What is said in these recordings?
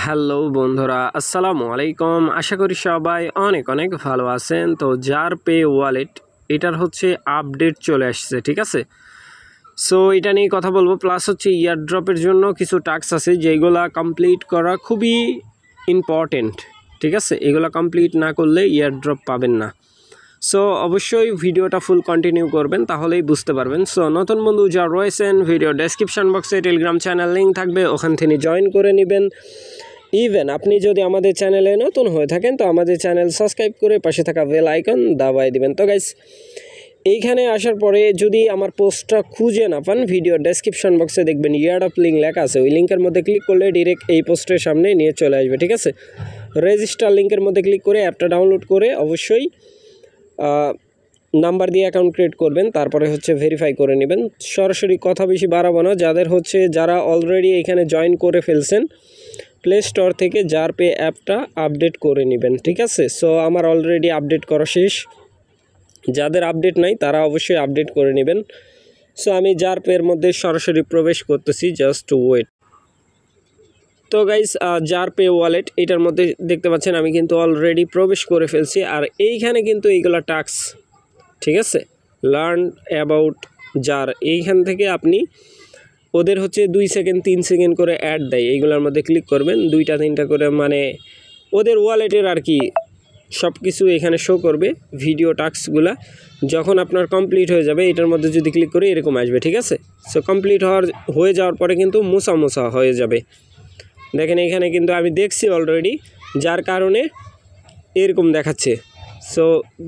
Hello বন্ধুরা, আসসালামু আলাইকুম। আশা করি সবাই অনেক অনেক ভালো আছেন। তো জারপে ওয়ালেট এটার হচ্ছে আপডেট চলে আসছে, ঠিক আছে। সো এটা নিয়ে কথা বলবো, প্লাস হচ্ছে ইয়ারড্রপের জন্য কিছু টাস্ক আছে যেগুলা কমপ্লিট করা খুবই ইম্পর্টেন্ট, ঠিক আছে। এগুলো কমপ্লিট না করলে ইয়ারড্রপ পাবেন না। সো অবশ্যই ভিডিওটা ফুল কন্টিনিউ করবেন, তাহলেই বুঝতে পারবেন। সো নতুন বন্ধু যারা রয়েছেন, ভিডিও ডেসক্রিপশন বক্সে টেলিগ্রাম চ্যানেল লিঙ্ক থাকবে, ওখান থেকে জয়েন করে নেবেন। ইভেন আপনি যদি আমাদের চ্যানেলে নতুন হয়ে থাকেন তো আমাদের চ্যানেল সাবস্ক্রাইব করে পাশে থাকা বেল আইকন দাবাই দিবেন। তো গাইস, এইখানে আসার পরে যদি আমার পোস্টটা খুঁজে না পান, ভিডিও ডেসক্রিপশন বক্সে দেখবেন ইয়ারড্রপ লিঙ্ক লেখা আছে, ওই লিঙ্কের মধ্যে ক্লিক করলে ডিরেক্ট এই পোস্টের সামনে নিয়ে চলে আসবে, ঠিক আছে। রেজিস্টার লিঙ্কের মধ্যে ক্লিক করে অ্যাপটা ডাউনলোড করে অবশ্যই নাম্বার দিয়ে অ্যাকাউন্ট ক্রিয়েট করবেন, তারপরে হচ্ছে ভেরিফাই করে নেবেন। সরাসরি কথা বেশি বাড়াবো না, যারা অলরেডি এখানে জয়েন করে ফেলছেন প্লে স্টোর থেকে জারপে অ্যাপটা আপডেট করে নেবেন, ঠিক আছে। সো আমার অলরেডি আপডেট করা শেষ, যাদের আপডেট নাই তারা অবশ্যই আপডেট করে নেবেন। সো আমি জারপের মধ্যে সরাসরি প্রবেশ করতেছি, জাস্ট ওয়েট। তো গাইস, জারপে ওয়ালেট এটার মধ্যে দেখতে পাচ্ছেন আমি কিন্তু অলরেডি প্রবেশ করে ফেলছি। আর এইখানে কিন্তু এইগুলো টাস্ক, ঠিক আছে, লার্ন অ্যাবাউট জার, এইখান থেকে আপনি ওদের হচ্ছে 2 সেকেন্ড 3 সেকেন্ড করে অ্যাড দেয়, এইগুলোর মধ্যে ক্লিক করবেন, 2টা 3টা করে, মানে ওদের ওয়ালেটের আর কি সব কিছু এখানে শো করবে। ভিডিও টাস্কগুলা যখন আপনার কমপ্লিট হয়ে যাবে, এটার মধ্যে যদি ক্লিক করে এরকম আসবে, ঠিক আছে। সো কমপ্লিট হয়ে যাওয়ার পরে কিন্তু মোছা হয়ে যাবে। দেখেন এখানে কিন্তু আমি দেখছি অলরেডি, যার কারণে এরকম দেখাচ্ছে। সো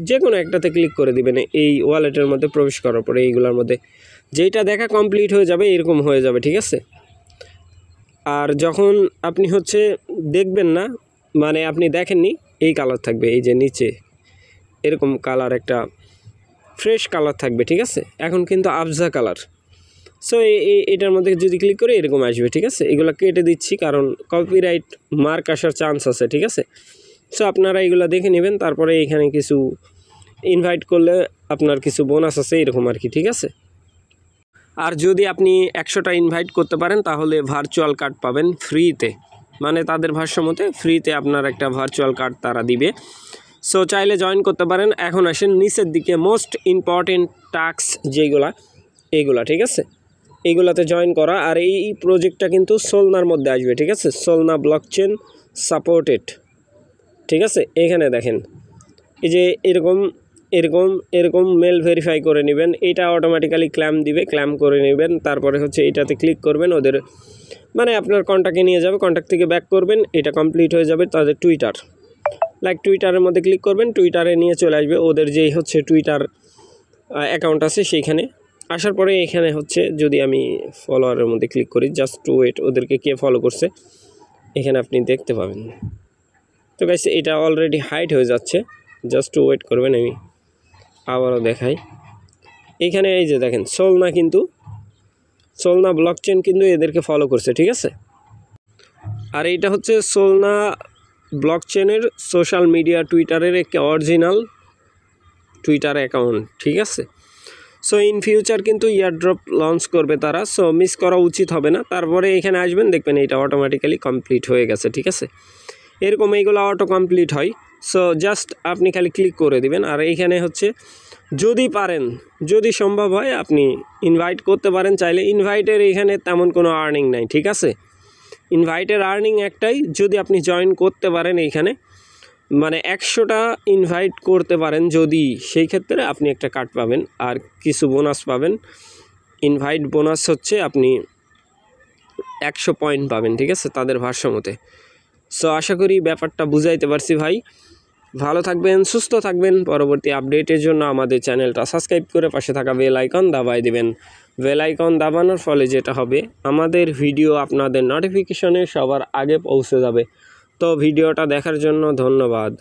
যে কোনো একটাতে ক্লিক করে দিবেন এই ওয়ালেটের মধ্যে প্রবেশ করার পরে, এইগুলোর মধ্যে যেটা দেখা কমপ্লিট হয়ে যাবে এরকম হয়ে যাবে, ঠিক আছে। আর যখন আপনি হচ্ছে দেখবেন না, মানে আপনি দেখেননি, এই কালার থাকবে, এই যে নিচে এরকম কালার, একটা ফ্রেশ কালার থাকবে, ঠিক আছে। এখন কিন্তু আফজা কালার। সো এটার মধ্যে যদি ক্লিক করে এরকম আসবে, ঠিক আছে। এগুলো কেটে দিচ্ছি কারণ কপিরাইট মার্ক আসার চান্স আছে, ঠিক আছে। সো আপনারা এগুলো দেখে নেবেন। তারপরে এখানে কিছু ইনভাইট করলে আপনার কিছু বোনাস আছে এরকম আর কি, ঠিক আছে। আর যদি আপনি 100টা ইনভাইট করতে পারেন তাহলে ভার্চুয়াল কার্ড পাবেন ফ্রিতে, মানে তাদের ভাষ্যমতে ফ্রিতে আপনার একটা ভার্চুয়াল কার্ড তারা দিবে। সো চাইলে জয়েন করতে পারেন। এখন আসেন নিচের দিকে, মোস্ট ইম্পর্টেন্ট টাস্ক যেগুলা, এইগুলা, ঠিক আছে, এইগুলাতে জয়েন করা। আর এই প্রজেক্টটা কিন্তু সোলনার মধ্যে আসবে, ঠিক আছে, সোলনা ব্লকচেন সাপোর্টেড, ঠিক আছে। এখানে দেখেন এই যে এরকম এরকম এরকম মেল ভেরিফাই করে নেবেন, এটা অটোমেটিক্যালি ক্ল্যাম দিবে, ক্ল্যাম করে নেবেন। তারপরে হচ্ছে এটাতে ক্লিক করবেন, ওদের মানে আপনার কন্ট্যাক্টে নিয়ে যাবে, কন্ট্যাক্ট থেকে ব্যাক করবেন, এটা কমপ্লিট হয়ে যাবে। তাদের টুইটারের মধ্যে ক্লিক করবেন, টুইটারে নিয়ে চলে আসবে ওদের যেই হচ্ছে টুইটার অ্যাকাউন্ট আছে সেইখানে। আসার পরে এখানে হচ্ছে যদি আমি ফলোয়ারের মধ্যে ক্লিক করি, জাস্ট ওয়েট, ওদেরকে কে ফলো করছে এখানে আপনি দেখতে পাবেন। তো গাইস, এটা অলরেডি হাইড হয়ে যাচ্ছে, জাস্ট ওয়েট করবেন। আমি আবারও দেখাই, এইখানে এই যে দেখেন সোলনা ব্লকচেন কিন্তু এদেরকে ফলো করছে, ঠিক আছে। আর এইটা হচ্ছে সোলনা ব্লকচেনের সোশ্যাল মিডিয়া টুইটারের একটা অরিজিনাল টুইটার অ্যাকাউন্ট, ঠিক আছে। সো ইন ফিউচার কিন্তু ইয়ারড্রপ লঞ্চ করবে তারা, সো মিস করা উচিত হবে না। তারপরে এখানে আসবেন, দেখবেন এটা অটোমেটিক্যালি কমপ্লিট হয়ে গেছে, ঠিক আছে। এরকম এইগুলো অটো কমপ্লিট হয়। সো জাস্ট আপনি খালি ক্লিক করে দিবেন। আর এইখানে হচ্ছে যদি পারেন, যদি সম্ভব হয় আপনি ইনভাইট করতে পারেন চাইলে। ইনভাইটের এখানে তেমন কোনো আর্নিং নাই, ঠিক আছে। ইনভাইটের আর্নিং একটাই, যদি আপনি জয়েন করতে পারেন এইখানে, মানে 100টা ইনভাইট করতে পারেন যদি, সেই ক্ষেত্রে আপনি একটা কার্ড পাবেন আর কিছু বোনাস পাবেন। ইনভাইট বোনাস হচ্ছে আপনি 100 পয়েন্ট পাবেন, ঠিক আছে, তাদের ভাষ্যমতে। সো আশা করি ব্যাপারটা বুঝাইতে পারছি ভাই। ভালো থাকবেন, সুস্থ থাকবেন। পরবর্তী আপডেটের জন্য আমাদের চ্যানেলটা সাবস্ক্রাইব করে পাশে থাকা বেল আইকন দাবাই দিবেন। বেল আইকন দাবানোর ফলে যেটা হবে, আমাদের ভিডিও আপনাদের নোটিফিকেশনে সবার আগে পৌঁছে যাবে। তো ভিডিওটা দেখার জন্য ধন্যবাদ।